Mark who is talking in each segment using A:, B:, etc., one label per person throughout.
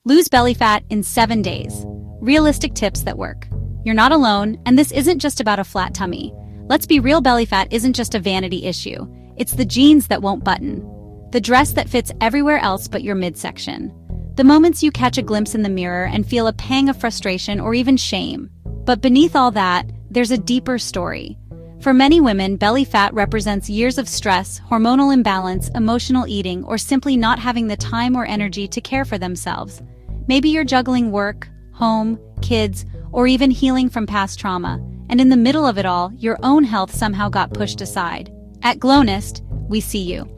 A: Lose belly fat in 7 days. Realistic tips that work. You're not alone, and this isn't just about a flat tummy. Let's be real, belly fat isn't just a vanity issue. It's the jeans that won't button. The dress that fits everywhere else but your midsection. The moments you catch a glimpse in the mirror and feel a pang of frustration or even shame. But beneath all that, there's a deeper story. For many women, belly fat represents years of stress, hormonal imbalance, emotional eating, or simply not having the time or energy to care for themselves. Maybe you're juggling work, home, kids, or even healing from past trauma, and in the middle of it all, your own health somehow got pushed aside. At Glownest, we see you.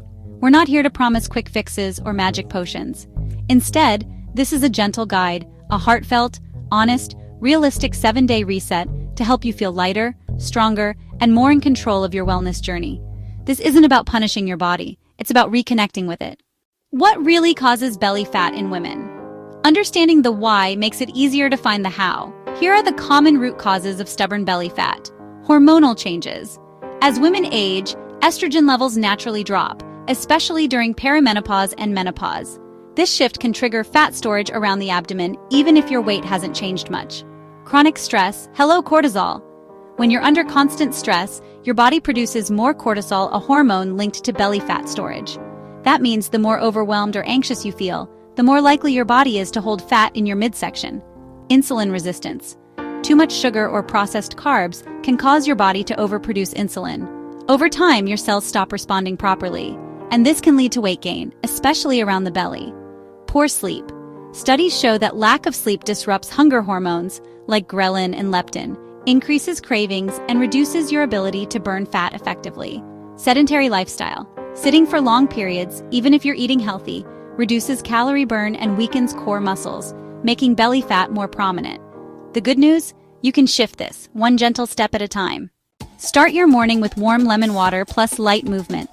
A: We're not here to promise quick fixes or magic potions. Instead, this is a gentle guide, a heartfelt, honest, realistic 7-day reset to help you feel lighter, stronger, and more in control of your wellness journey. This isn't about punishing your body, it's about reconnecting with it. What really causes belly fat in women? Understanding the why makes it easier to find the how. Here are the common root causes of stubborn belly fat. Hormonal changes. As women age, estrogen levels naturally drop, especially during perimenopause and menopause. This shift can trigger fat storage around the abdomen, even if your weight hasn't changed much. Chronic stress. Hello, cortisol. When you're under constant stress, your body produces more cortisol, a hormone linked to belly fat storage. That means the more overwhelmed or anxious you feel, the more likely your body is to hold fat in your midsection. Insulin resistance. Too much sugar or processed carbs can cause your body to overproduce insulin. Over time, your cells stop responding properly, and this can lead to weight gain, especially around the belly. Poor sleep. Studies show that lack of sleep disrupts hunger hormones like ghrelin and leptin, increases cravings, and reduces your ability to burn fat effectively. Sedentary lifestyle. Sitting for long periods, even if you're eating healthy, reduces calorie burn and weakens core muscles, making belly fat more prominent. The good news? You can shift this, one gentle step at a time. Start your morning with warm lemon water plus light movement.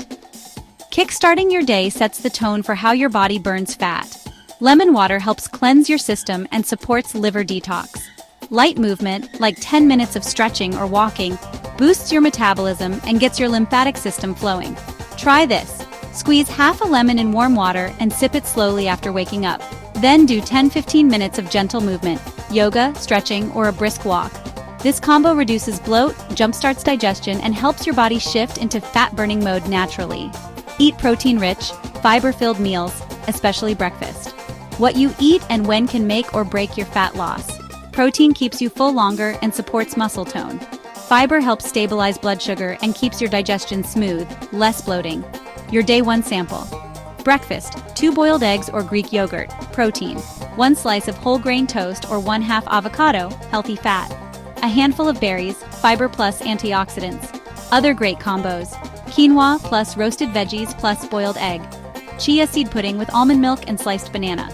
A: Kickstarting your day sets the tone for how your body burns fat. Lemon water helps cleanse your system and supports liver detox. Light movement, like 10 minutes of stretching or walking, boosts your metabolism and gets your lymphatic system flowing. Try this. Squeeze half a lemon in warm water and sip it slowly after waking up. Then do 10-15 minutes of gentle movement, yoga, stretching, or a brisk walk. This combo reduces bloat, jumpstarts digestion, and helps your body shift into fat-burning mode naturally. Eat protein-rich, fiber-filled meals, especially breakfast. What you eat and when can make or break your fat loss. Protein keeps you full longer and supports muscle tone. Fiber helps stabilize blood sugar and keeps your digestion smooth, less bloating. Your day 1 sample. Breakfast, 2 boiled eggs or Greek yogurt, protein. 1 slice of whole grain toast or 1/2 avocado, healthy fat. A handful of berries, fiber plus antioxidants. Other great combos. Quinoa plus roasted veggies plus boiled egg. Chia seed pudding with almond milk and sliced banana.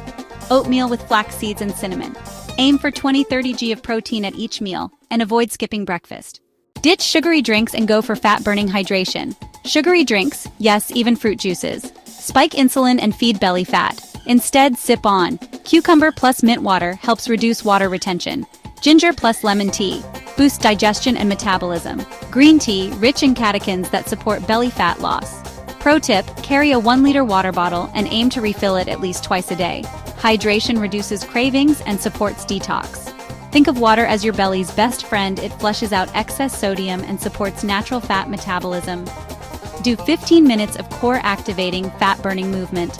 A: Oatmeal with flax seeds and cinnamon. Aim for 20-30 g of protein at each meal, and avoid skipping breakfast. Ditch sugary drinks and go for fat-burning hydration. Sugary drinks, yes, even fruit juices, spike insulin and feed belly fat. Instead, sip on. Cucumber plus mint water helps reduce water retention. Ginger plus lemon tea boosts digestion and metabolism. Green tea, rich in catechins that support belly fat loss. Pro tip, carry a 1-liter water bottle and aim to refill it at least twice a day. Hydration reduces cravings and supports detox. Think of water as your belly's best friend. It flushes out excess sodium and supports natural fat metabolism. Do 15 minutes of core-activating, fat-burning movement.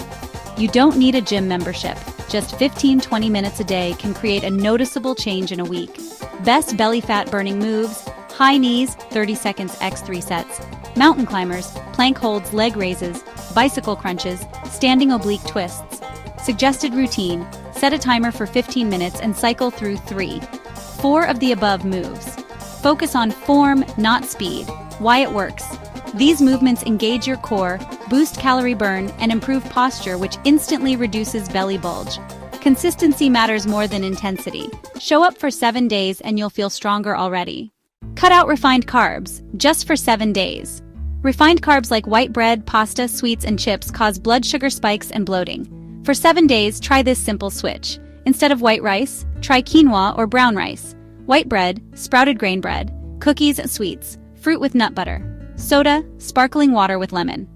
A: You don't need a gym membership. Just 15-20 minutes a day can create a noticeable change in a week. Best belly fat-burning moves: high knees, 30 seconds x 3 sets. Mountain climbers, plank holds, leg raises, bicycle crunches, standing oblique twists. Suggested routine: set a timer for 15 minutes and cycle through 3-4 of the above moves. Focus on form, not speed. Why it works. These movements engage your core, boost calorie burn, and improve posture, which instantly reduces belly bulge. Consistency matters more than intensity. Show up for 7 days and you'll feel stronger already. Cut out refined carbs, just for 7 days. Refined carbs like white bread, pasta, sweets, and chips cause blood sugar spikes and bloating. For 7 days, try this simple switch. Instead of white rice, try quinoa or brown rice. White bread, sprouted grain bread, cookies and sweets, fruit with nut butter. Soda, sparkling water with lemon.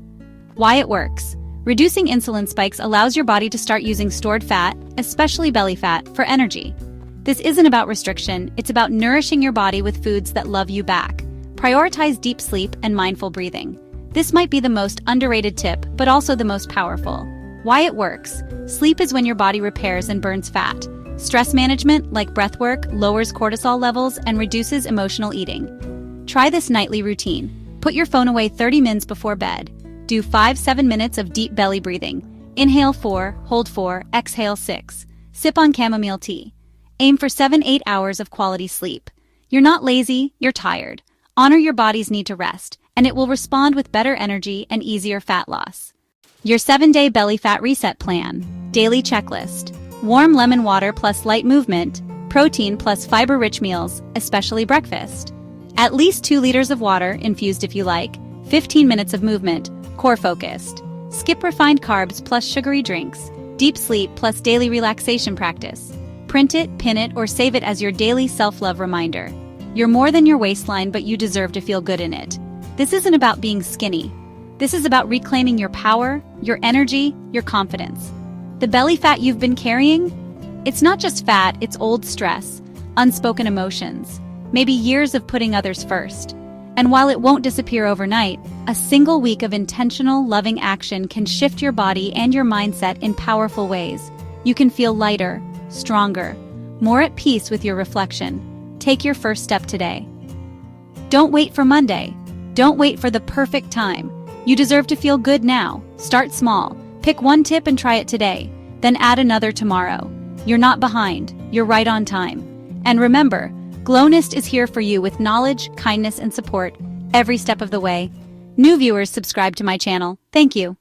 A: Why it works. Reducing insulin spikes allows your body to start using stored fat, especially belly fat, for energy. This isn't about restriction, it's about nourishing your body with foods that love you back. Prioritize deep sleep and mindful breathing. This might be the most underrated tip, but also the most powerful. Why it works. Sleep is when your body repairs and burns fat. Stress management, like breath work, lowers cortisol levels and reduces emotional eating. Try this nightly routine. Put your phone away 30 minutes before bed. Do 5-7 minutes of deep belly breathing. Inhale 4, hold 4, exhale 6. Sip on chamomile tea. Aim for 7-8 hours of quality sleep. You're not lazy, you're tired. Honor your body's need to rest, and it will respond with better energy and easier fat loss. Your 7-day belly fat reset plan. Daily checklist. Warm lemon water plus light movement. Protein plus fiber-rich meals, especially breakfast. At least 2 liters of water, infused if you like. 15 minutes of movement, core-focused. Skip refined carbs plus sugary drinks. Deep sleep plus daily relaxation practice. Print it, pin it, or save it as your daily self-love reminder. You're more than your waistline, but you deserve to feel good in it. This isn't about being skinny. This is about reclaiming your power, your energy, your confidence. The belly fat you've been carrying? It's not just fat, it's old stress, unspoken emotions, maybe years of putting others first. And while it won't disappear overnight, a single week of intentional, loving action can shift your body and your mindset in powerful ways. You can feel lighter, stronger, more at peace with your reflection. Take your first step today. Don't wait for Monday. Don't wait for the perfect time. You deserve to feel good now. Start small. Pick one tip and try it today. Then add another tomorrow. You're not behind. You're right on time. And remember, Glownest is here for you with knowledge, kindness, and support every step of the way. New viewers subscribe to my channel. Thank you.